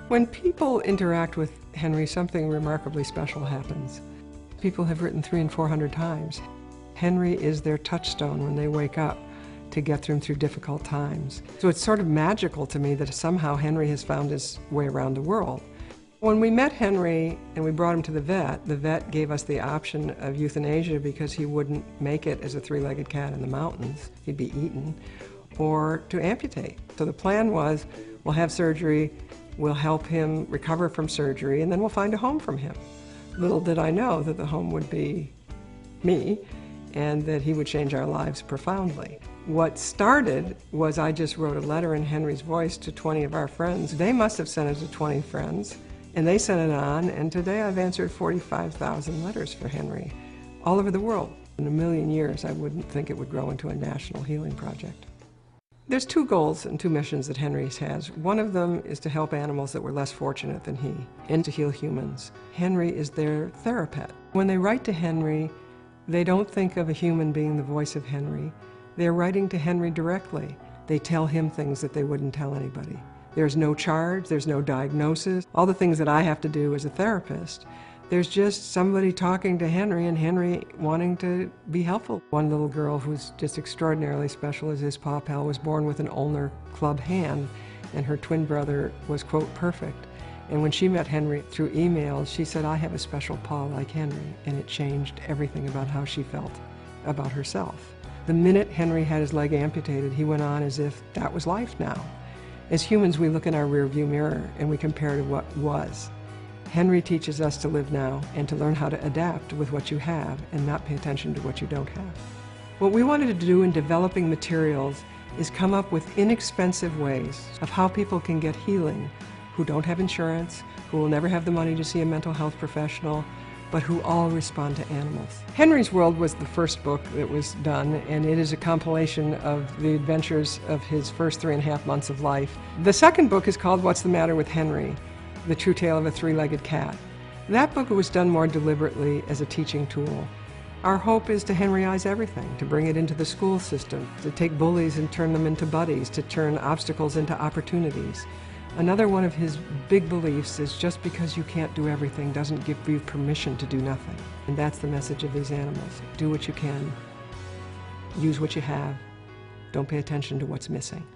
When people interact with Henry, something remarkably special happens. People have written 300 and 400 times. Henry is their touchstone when they wake up to get them through difficult times. So it's sort of magical to me that somehow Henry has found his way around the world. When we met Henry and we brought him to the vet gave us the option of euthanasia because he wouldn't make it as a three-legged cat in the mountains. He'd be eaten, or to amputate. So the plan was, we'll have surgery, we'll help him recover from surgery, and then we'll find a home for him. Little did I know that the home would be me, and that he would change our lives profoundly. What started was I just wrote a letter in Henry's voice to 20 of our friends. They must have sent it to 20 friends, and they sent it on, and today I've answered 45,000 letters for Henry, all over the world. In a million years, I wouldn't think it would grow into a national healing project. There's two goals and two missions that Henry has. One of them is to help animals that were less fortunate than he, and to heal humans. Henry is their therapist. When they write to Henry, they don't think of a human being the voice of Henry. They're writing to Henry directly. They tell him things that they wouldn't tell anybody. There's no charge, there's no diagnosis. All the things that I have to do as a therapist, there's just somebody talking to Henry and Henry wanting to be helpful. One little girl who's just extraordinarily special is his paw pal was born with an ulnar club hand, and her twin brother was, quote, perfect. And when she met Henry through emails, she said, I have a special paw like Henry, and it changed everything about how she felt about herself. The minute Henry had his leg amputated, he went on as if that was life now. As humans, we look in our rearview mirror and we compare to what was. Henry teaches us to live now and to learn how to adapt with what you have and not pay attention to what you don't have. What we wanted to do in developing materials is come up with inexpensive ways of how people can get healing who don't have insurance, who will never have the money to see a mental health professional, but who all respond to animals. Henry's World was the first book that was done, and it is a compilation of the adventures of his first 3.5 months of life. The second book is called What's the Matter with Henry? The True Tale of a Three-Legged Cat. That book was done more deliberately as a teaching tool. Our hope is to Henryize everything, to bring it into the school system, to take bullies and turn them into buddies, to turn obstacles into opportunities. Another one of his big beliefs is just because you can't do everything doesn't give you permission to do nothing. And that's the message of these animals. Do what you can, use what you have, don't pay attention to what's missing.